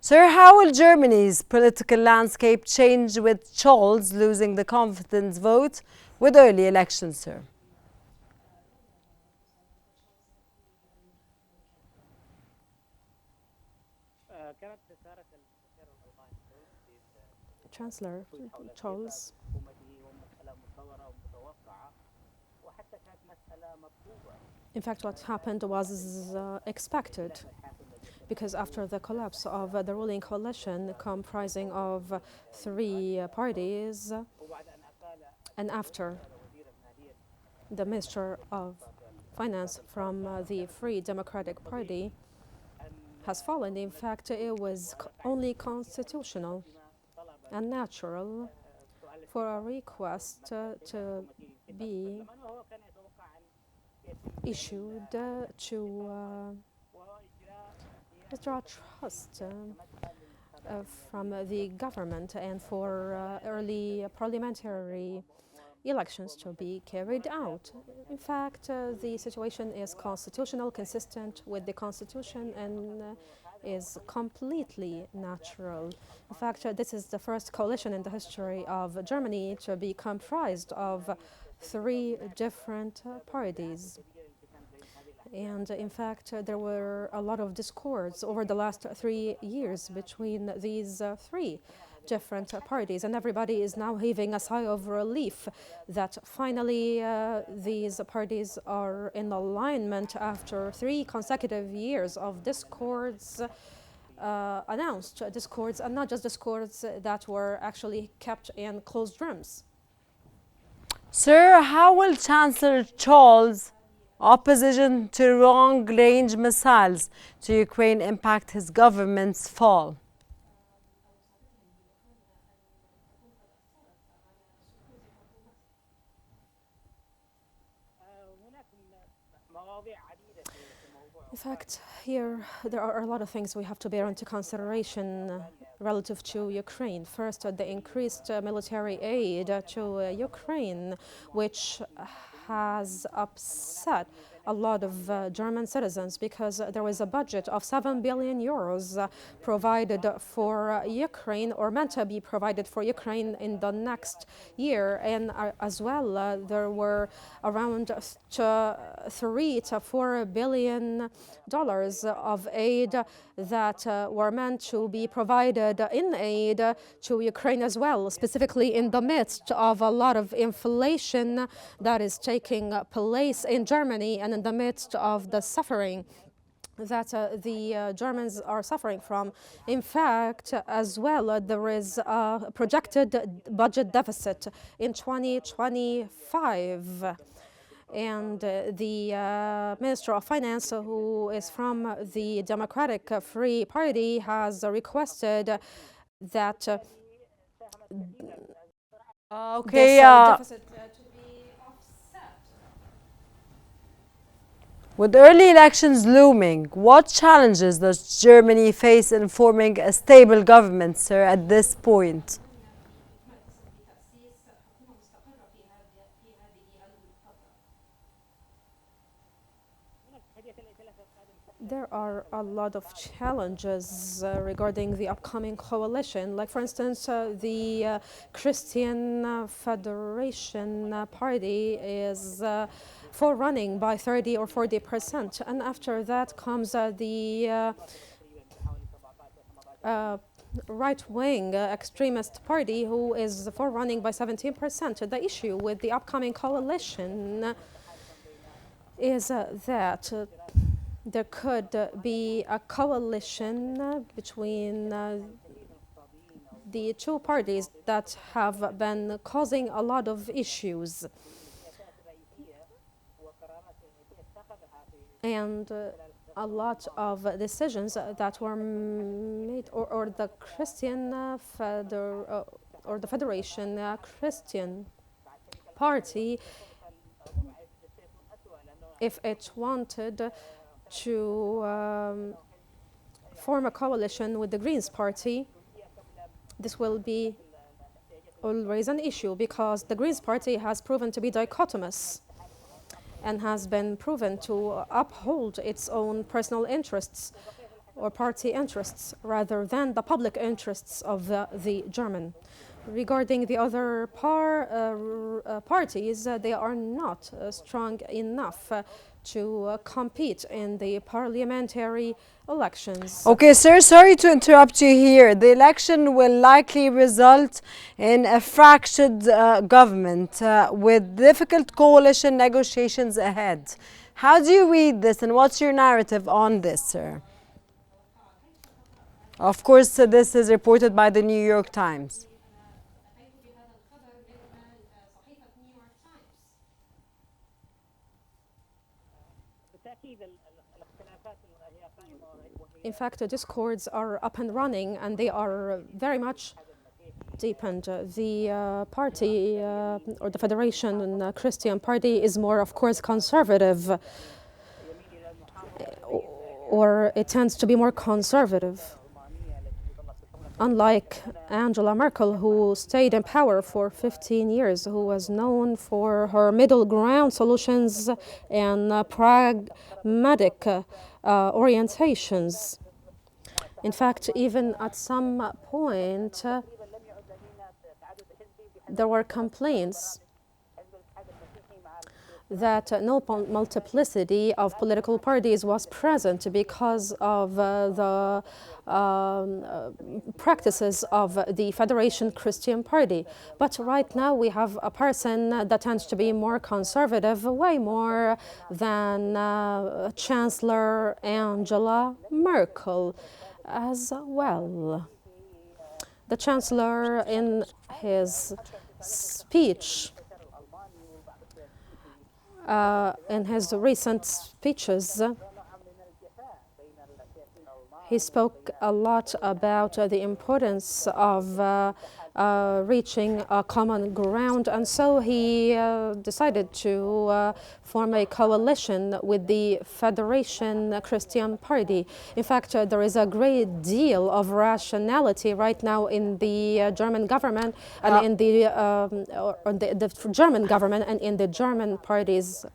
Sir, how will Germany's political landscape change with Scholz losing the confidence vote with early elections, sir? Chancellor Scholz. In fact, what happened was expected, because after the collapse of the ruling coalition comprising of three parties, and after the Minister of Finance from the Free Democratic Party has fallen, in fact, it was only constitutional and natural for a request to be issued to withdraw trust from the government and for early parliamentary elections to be carried out. In fact, the situation is constitutional, consistent with the constitution, and is completely natural. In fact, this is the first coalition in the history of Germany to be comprised of three different parties. And in fact, there were a lot of discords over the last 3 years between these three different parties, and everybody is now heaving a sigh of relief that finally these parties are in alignment after 3 consecutive years of discords, announced discords, and not just discords that were actually kept in closed rooms. Sir, how will Chancellor Scholz opposition to long-range missiles to Ukraine impact his government's fall? In fact, here there are a lot of things we have to bear into consideration relative to Ukraine. First, the increased military aid to Ukraine, which has upset a lot of German citizens, because there was a budget of 7 billion euros provided for Ukraine, or meant to be provided for Ukraine in the next year. And as well, there were around 3 to 4 billion dollars of aid that were meant to be provided in aid to Ukraine as well, specifically in the midst of a lot of inflation that is taking place in Germany, and in the midst of the suffering that the Germans are suffering from. In fact, as well, there is a projected budget deficit in 2025. And the Minister of Finance, who is from the Democratic Free Party, has requested that this deficit to be offset. With early elections looming, what challenges does Germany face in forming a stable government, sir, at this point? There are a lot of challenges regarding the upcoming coalition. Like, for instance, the Christian Federation Party is forerunning by 30 or 40%. And after that comes the right-wing extremist party, who is forerunning by 17%. The issue with the upcoming coalition is that there could be a coalition between the two parties that have been causing a lot of issues. And a lot of decisions that were made, or the Christian or the Federation Christian Party, if it wanted to form a coalition with the Greens Party, this will be always an issue, because the Greens Party has proven to be dichotomous and has been proven to uphold its own personal interests. or party interests rather than the public interests of the German. Regarding the other parties, they are not strong enough to compete in the parliamentary elections. Okay, sir, sorry to interrupt you here. The election will likely result in a fractured government with difficult coalition negotiations ahead. How do you read this and what's your narrative on this, sir? Of course, this is reported by the New York Times. In fact, the discords are up and running and they are very much deepened. The party or the Federation Christian Party is more, of course, conservative, or it tends to be more conservative. Unlike Angela Merkel, who stayed in power for 15 years, who was known for her middle ground solutions and pragmatic orientations. In fact, even at some point, there were complaints that no multiplicity of political parties was present because of the practices of the Federation Christian Party. But right now we have a person that tends to be more conservative, way more than Chancellor Angela Merkel as well. The Chancellor, in his speech, in his recent speeches, he spoke a lot about the importance of reaching a common ground, and so he decided to form a coalition with the Federation Christian Party. In fact, there is a great deal of rationality right now in the German government and in the German government and in the German parties